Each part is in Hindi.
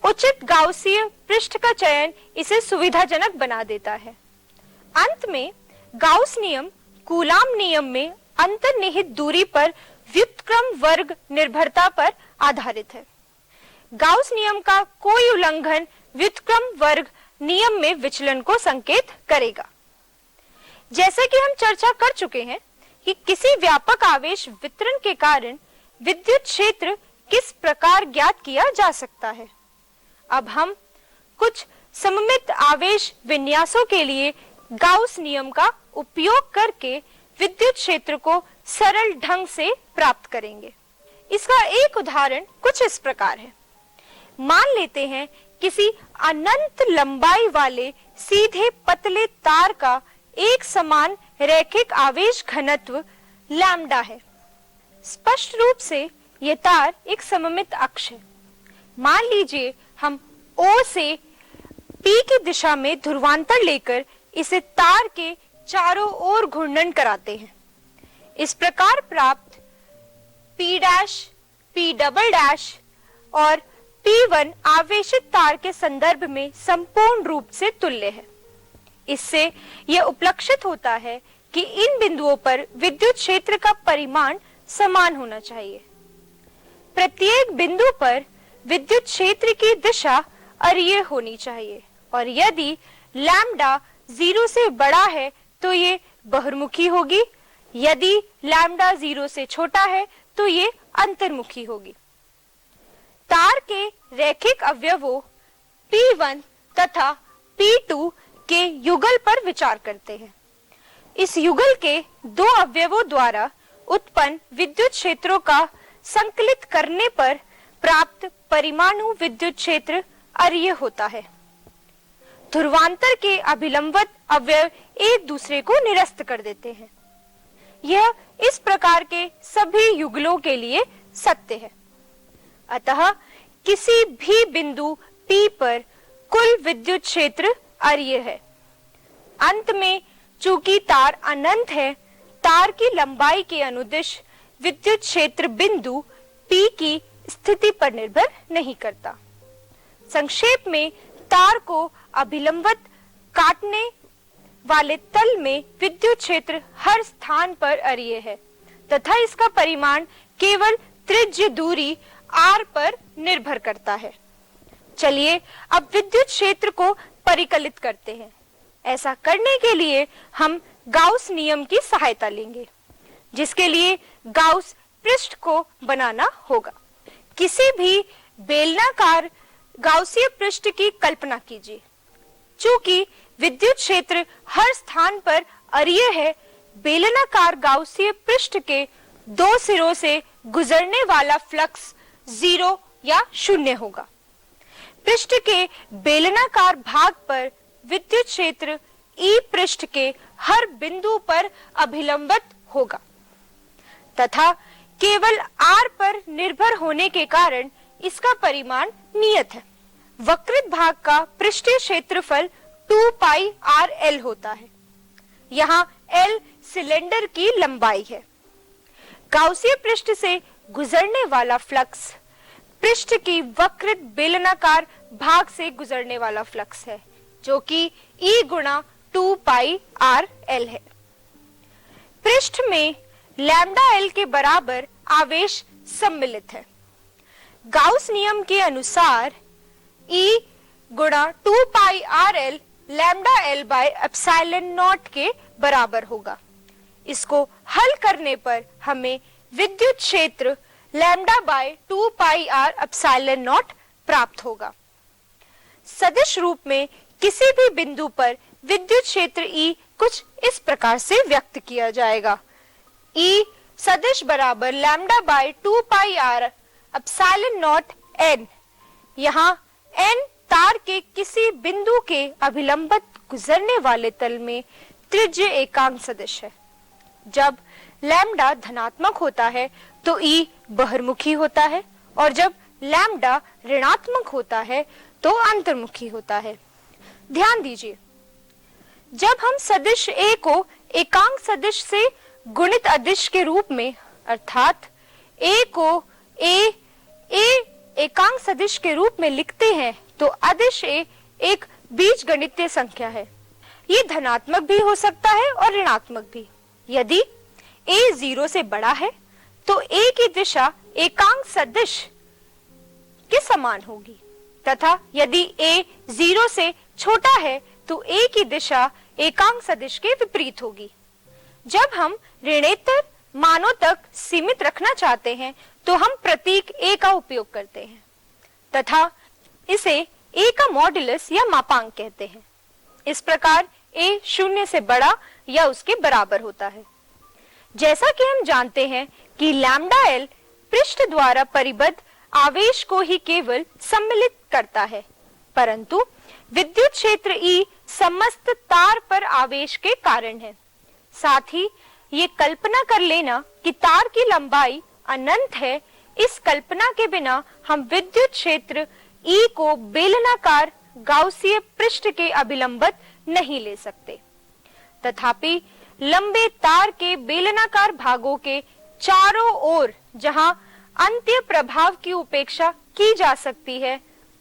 उचित गाउसीय पृष्ठ का चयन इसे सुविधाजनक बना देता है। अंत में गाउस नियम कूलाम नियम में अंतर्निहित दूरी पर व्युत्क्रम वर्ग निर्भरता पर आधारित है। गाउस नियम का कोई उल्लंघन व्युत्क्रम वर्ग नियम में विचलन को संकेत करेगा। जैसे कि हम चर्चा कर चुके हैं कि किसी व्यापक आवेश वितरण के कारण विद्युत क्षेत्र किस प्रकार ज्ञात किया जा सकता है। अब हम कुछ सममित आवेश विन्यासों के लिए गाउस नियम का उपयोग करके विद्युत क्षेत्र को सरल ढंग से प्राप्त करेंगे। इसका एक उदाहरण कुछ इस प्रकार है। मान लेते हैं किसी अनंत लंबाई वाले सीधे पतले तार का एक समान रैखिक आवेश घनत्व लैम्डा है। स्पष्ट रूप से यह तार एक सममित अक्ष है। मान लीजिए हम O से P की दिशा में ध्रुवांतर लेकर इसे तार के चारों ओर घूर्णन कराते हैं। इस प्रकार प्राप्त P dash, P double dash और P1 आवेशित तार के संदर्भ में संपूर्ण रूप से तुल्य है। इससे यह उपलक्षित होता है कि इन बिंदुओं पर विद्युत क्षेत्र का परिमाण समान होना चाहिए। प्रत्येक बिंदु पर विद्युत क्षेत्र की दिशा अरीय होनी चाहिए और यदि लैम्डा 0 से बड़ा है तो ये बहिर्मुखी होगी, यदि लैम्डा 0 से छोटा है तो ये अंतर्मुखी होगी। तार के रैखिक अवयवों P1 तथा P2 के युगल पर विचार करते हैं। इस युगल के दो अवयवों द्वारा उत्पन्न विद्युत क्षेत्रों का संकलित करने पर प्राप्त परिमाणु विद्युत क्षेत्र अरीय होता है। ध्रुवांतर के अभिलंबित अवयव एक दूसरे को निरस्त कर देते हैं। यह इस प्रकार के सभी युगलों के लिए सत्य है। अतः किसी भी बिंदु P पर कुल विद्युत क्षेत्र अरीय है। अंत में चूंकि तार अनंत है, तार की लंबाई के अनुदिश विद्युत क्षेत्र बिंदु P की स्थिति पर निर्भर नहीं करता। संक्षेप में तार को अभिलंबित काटने वाले तल में विद्युत क्षेत्र हर स्थान पर अरीय है तथा इसका परिमाण केवल त्रिज्य दूरी r पर निर्भर करता है। चलिए अब विद्युत क्षेत्र को परिकलित करते हैं। ऐसा करने के लिए हम गाउस नियम की सहायता लेंगे, जिसके लिए गाउस पृष्ठ को बनाना होगा। किसी भी बेलनाकार गाउसीय पृष्ठ की कल्पना कीजिए। चूंकि विद्युत क्षेत्र हर स्थान पर अरीय है, बेलनाकार गाउसीय पृष्ठ के दो सिरों से गुजरने वाला फ्लक्स 0 या 0 होगा। पृष्ठ के बेलनाकार भाग पर विद्युत क्षेत्र E पृष्ठ के हर बिंदु पर अभिलंबित होगा तथा केवल r पर निर्भर होने के कारण इसका परिमाण नियत है। वक्रित भाग का पृष्ठीय क्षेत्रफल 2 पाई RL होता है। यहाँ L सिलेंडर की लंबाई है। गाउसीय पृष्ठ से गुजरने वाला फ्लक्स पृष्ठ की वक्रित बेलनाकार भाग से गुजरने वाला फ्लक्स है, जो कि E गुणा 2 पाई RL है। पृष्ठ में लैम्डा L के बराबर आवेश सम्मिलित है। गाउस नियम के अनुसार E गुणा 2 पाई RL lambda L by epsilon not के बराबर होगा। इसको हल करने पर हमें विद्युत क्षेत्र lambda by 2 pi R epsilon naught प्राप्त होगा। सदिश रूप में किसी भी बिंदु पर विद्युत क्षेत्र E कुछ इस प्रकार से व्यक्त किया जाएगा। E सदिश बराबर lambda by 2 pi R epsilon not n। यहाँ n तार के किसी बिंदु के अभिलंबित गुजरने वाले तल में त्रिज्य एकांक सदिश है। जब लैम्डा धनात्मक होता है तो E बहिर्मुखी होता है और जब लैम्डा ऋणात्मक होता है तो अंतर्मुखी होता है। ध्यान दीजिए, जब हम सदिश A को एकांक सदिश से गुणित अदिश के रूप में अर्थात A को A एकांक सदिश के रूप में लिखते हैं तो अदिश ए एक बीजगणितीय संख्या है। ये धनात्मक भी हो सकता है और ऋणात्मक भी। यदि a 0 से बड़ा है तो a की दिशा एकांक सदिश के समान होगी तथा यदि a 0 से छोटा है तो a की दिशा एकांक सदिश के विपरीत होगी। जब हम ऋणेतर मानों तक सीमित रखना चाहते हैं तो हम प्रतीक a का उपयोग करते हैं तथा इसे a का मॉड्यूलस या मापांक कहते हैं। इस प्रकार a 0 से बड़ा या उसके बराबर होता है। जैसा कि हम जानते हैं कि लैम्डा l पृष्ठ द्वारा परिबद्ध आवेश को ही केवल सम्मिलित करता है, परंतु विद्युत क्षेत्र E समस्त तार पर आवेश के कारण है। साथ ही ये कल्पना कर लेना कि तार की लंबाई अनंत है, इस कल्पना के बिना हम विद्युत क्षेत्र E को बेलनाकार गाउसीय पृष्ठ के अभिलंबित नहीं ले सकते। तथापि लंबे तार के बेलनाकार भागों के चारों ओर जहां अंत्य प्रभाव की उपेक्षा की जा सकती है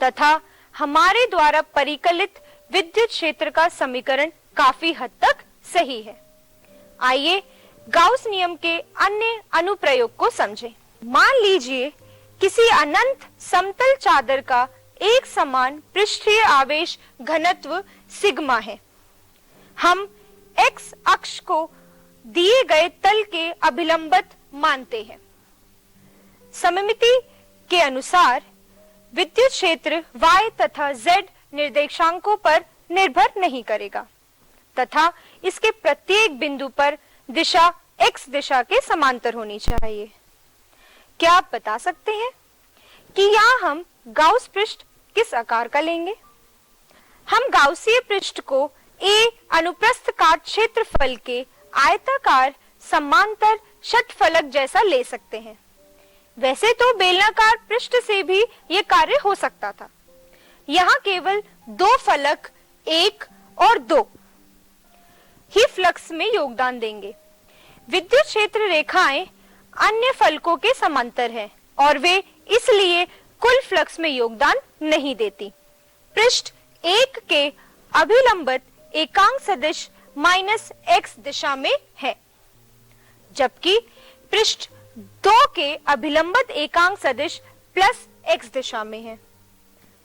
तथा हमारे द्वारा परिकलित विद्युत क्षेत्र का समीकरण काफी हद तक सही है। आइए गाउस नियम के अन्य अनुप्रयोग को समझें। मान लीजिए किसी अनंत समतल चादर का एक समान पृष्ठीय आवेश घनत्व सिग्मा है। हम x अक्ष को दिए गए तल के अभिलंबित मानते हैं। सममिति के अनुसार विद्युत क्षेत्र y तथा z निर्देशांकों पर निर्भर नहीं करेगा तथा इसके प्रत्येक बिंदु पर दिशा x दिशा के समांतर होनी चाहिए। क्या आप बता सकते हैं कि यहाँ हम गाउस पृष्ठ किस आकार का लेंगे? हम गाउसीय पृष्ठ को a अनुप्रस्थ काट क्षेत्रफल के आयताकार समांतर षटफलक जैसा ले सकते हैं। वैसे तो बेलनाकार पृष्ठ से भी यह कार्य हो सकता था। यहाँ केवल दो फलक 1 और 2 ही फ्लक्स में योगदान देंगे। विद्युत क्षेत्र रेखाएं अन्य फलकों के समांतर हैं और वे इसलिए कुल फ्लक्स में योगदान नहीं देती। पृष्ठ 1 के अभिलंबित एकांक सदिश -x दिशा में है, जबकि पृष्ठ 2 के अभिलंबित एकांक सदिश +x दिशा में है।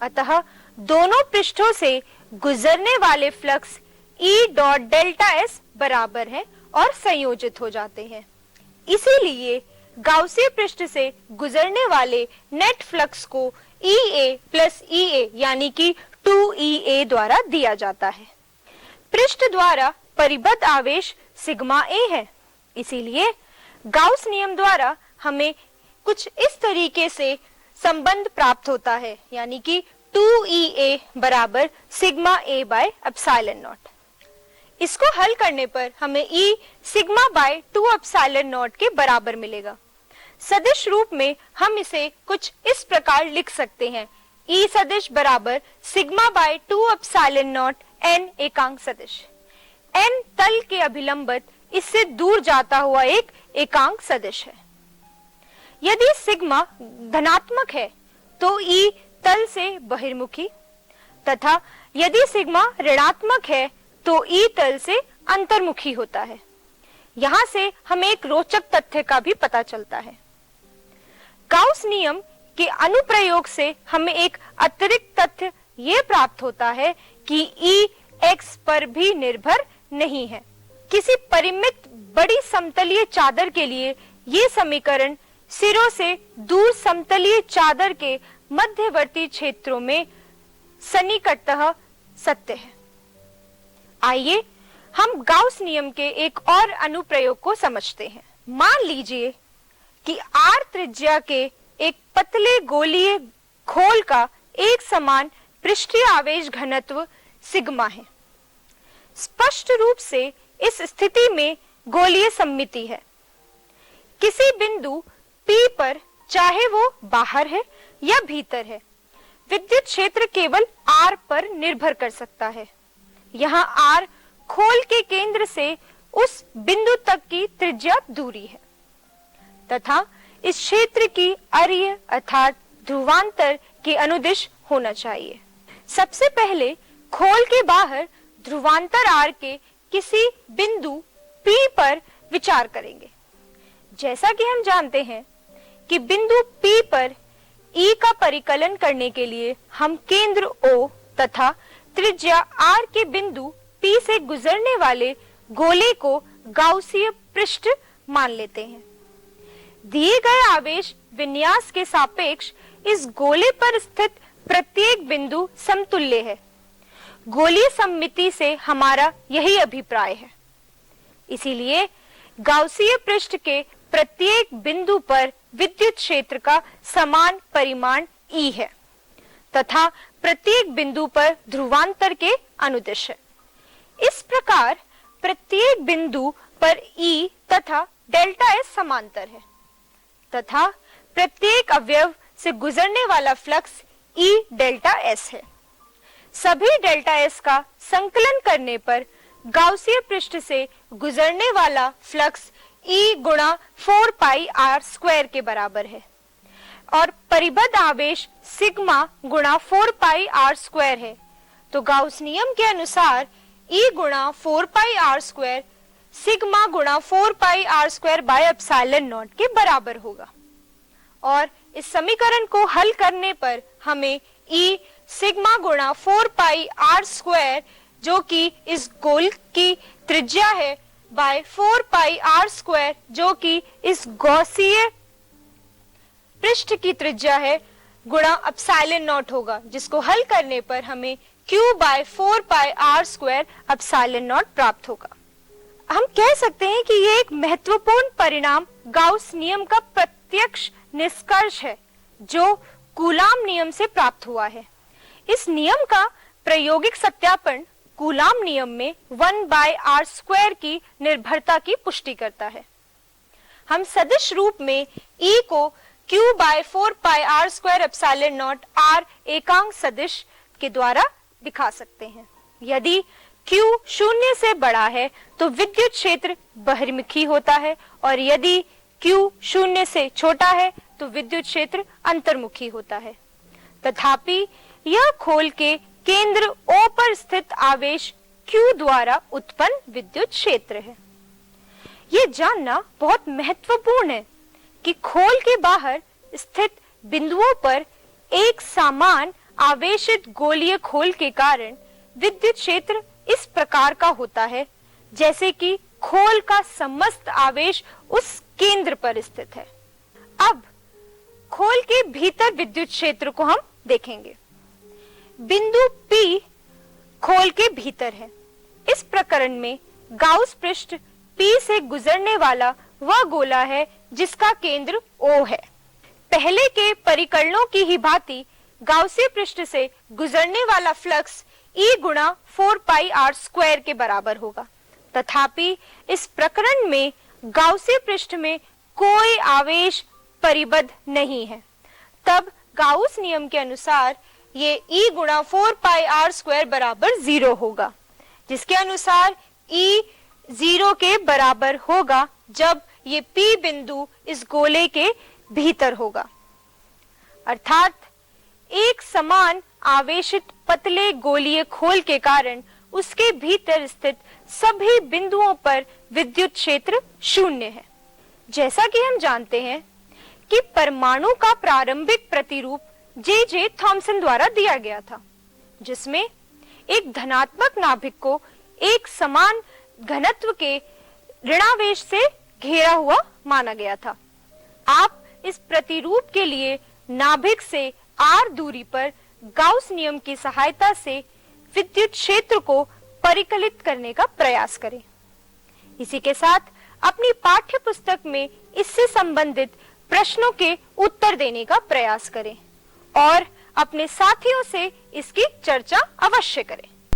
अतः दोनों पृष्ठों से गुजरने वाले flux E dot delta S बराबर है और संयोजित हो जाते हैं। इसीलिए गाउसीय पृष्ठ से गुजरने वाले नेट फ्लक्स को EA प्लस EA यानी कि 2EA द्वारा दिया जाता है। पृष्ठ द्वारा परिबद्ध आवेश सिग्मा A है। इसीलिए गाउस नियम द्वारा हमें कुछ इस तरीके से संबंध प्राप्त होता है, यानी कि 2EA बराबर sigma A by epsilon not. इसको हल करने पर हमें E sigma bye 2 epsilon not के बराबर मिलेगा। सदिश रूप में हम इसे कुछ इस प्रकार लिख सकते हैं। E सदिश बराबर sigma bye 2 epsilon not n एकांक सदिश। n तल के अभिलंबित इससे दूर जाता हुआ एक एकांक सदिश है। यदि सिग्मा धनात्मक है तो E तल से बहिर्मुखी तथा यदि सिग्मा ऋणात्मक है तो E तल से अंतर्मुखी होता है। यहां से हमें एक रोचक तथ्य का भी पता चलता है। गाउस नियम के अनुप्रयोग से हमें एक अतिरिक्त तथ्य यह प्राप्त होता है कि E x पर भी निर्भर नहीं है। किसी परिमित बड़ी समतलीय चादर के लिए ये समीकरण सिरों से दूर समतलीय चादर के मध्यवर्ती क्षेत्रों में सन्निकटतः सत्य है। आइए हम गाउस नियम के एक और अनुप्रयोग को समझते हैं। मान लीजिए कि r त्रिज्या के एक पतले गोलीय खोल का एक समान पृष्ठीय आवेश घनत्व सिग्मा है। स्पष्ट रूप से इस स्थिति में गोलीय सममिति है। किसी बिंदु P पर, चाहे वो बाहर है या भीतर है, विद्युत क्षेत्र केवल R पर निर्भर कर सकता है। यहाँ R खोल के केंद्र से उस बिंदु तक की त्रिज्या दूरी है तथा इस क्षेत्र की अर्य अर्थात ध्रुवांतर के अनुदिश होना चाहिए। सबसे पहले खोल के बाहर ध्रुवांतर आर के किसी बिंदु P पर विचार करेंगे। जैसा कि हम जानते हैं कि बिंदु P पर E का परिकलन करने के लिए हम केंद्र O तथा त्रिज्या R के बिंदु P से गुजरने वाले गोले को गाउसीय पृष्ठ मान लेते हैं। दिए गए आवेश विन्यास के सापेक्ष इस गोले पर स्थित प्रत्येक बिंदु समतुल्य है। गोलीय सममिति से हमारा यही अभिप्राय है। इसीलिए गाउसीय पृष्ठ के प्रत्येक बिंदु पर विद्युत क्षेत्र का समान परिमाण E है तथा प्रत्येक बिंदु पर ध्रुवांतर के अनुदिश है। इस प्रकार प्रत्येक बिंदु पर E तथा डेल्टा S समांतर है तथा प्रत्येक अवयव से गुजरने वाला फ्लक्स E डेल्टा S है। सभी डेल्टा S का संकलन करने पर गाउसीय पृष्ठ से गुजरने वाला फ्लक्स E गुणा 4 पाई R स्क्वायर के बराबर है और परिबद्ध आवेश सिग्मा गुणा 4 पाई R स्क्वायर है। तो गाउस नियम के अनुसार E गुणा 4 पाई R स्क्वायर सिग्मा गुणा 4 pi R square by epsilon not के बराबर होगा और इस समीकरण को हल करने पर हमें E सिग्मा गुणा 4 पाई R स्क्वायर जो कि इस गोल की त्रिज्या है बाय 4 पाई R स्क्वायर जो कि इस गॉसीय पृष्ठ की त्रिज्या है गुणा एप्सिलॉन नॉट होगा, जिसको हल करने पर हमें Q by 4 pi R square epsilon naught प्राप्त होगा। हम कह सकते हैं कि यह एक महत्वपूर्ण परिणाम गाउस नियम का प्रत्यक्ष निष्कर्ष है जो कूलाम नियम से प्राप्त हुआ है। इस नियम का प्रायोगिक सत्यापन कूलाम नियम में 1 बाय R स्क्वायर की निर्भरता की पुष्टि करता है। हम सदिश रूप में E को Q by 4 pi R square epsilon naught R एकांक सदिश के द्वारा दिखा सकते हैं। यदि Q शून्य से बड़ा है तो विद्युत क्षेत्र बहिर्मुखी होता है और यदि Q शून्य से छोटा है तो विद्युत क्षेत्र अंतर्मुखी होता है। तथापि यह खोल के केंद्र O पर स्थित आवेश Q द्वारा उत्पन्न विद्युत क्षेत्र है। यह जानना बहुत महत्वपूर्ण है कि खोल के बाहर स्थित बिंदुओं पर एक समान आवेशित गोलीय खोल के कारण विद्युत क्षेत्र इस प्रकार का होता है जैसे कि खोल का समस्त आवेश उस केंद्र पर स्थित है। अब खोल के भीतर विद्युत क्षेत्र को हम देखेंगे। बिंदु P खोल के भीतर है। इस प्रकरण में गाउस पृष्ठ P से गुजरने वाला वह गोला है जिसका केंद्र O है। पहले के परिकलनों की ही भांति गाउसीय पृष्ठ से गुजरने वाला फ्लक्स E गुणा 4 पाई R स्क्वायर के बराबर होगा। तथापि इस प्रकरण में गाउसीय पृष्ठ में कोई आवेश परिबद्ध नहीं है। तब गाउस नियम के अनुसार ये E गुणा 4 पाई R स्क्वायर बराबर 0 होगा, जिसके अनुसार E 0 के बराबर होगा जब ये P बिंदु इस गोले के भीतर होगा। अर्थात एक समान आवेशित पतले गोलीय खोल के कारण उसके भीतर स्थित सभी बिंदुओं पर विद्युत क्षेत्र शून्य है। जैसा कि हम जानते हैं कि परमाणु का प्रारंभिक प्रतिरूप जे थॉमसन द्वारा दिया गया था, जिसमें एक धनात्मक नाभिक को एक समान घनत्व के ऋणावेश से घेरा हुआ माना गया था। आप इस प्रतिरूप के लिए नाभिक से r दूरी पर गाउस नियम की सहायता से विद्युत क्षेत्र को परिकलित करने का प्रयास करें। इसी के साथ अपनी पाठ्य पुस्तक में इससे संबंधित प्रश्नों के उत्तर देने का प्रयास करें और अपने साथियों से इसकी चर्चा अवश्य करें।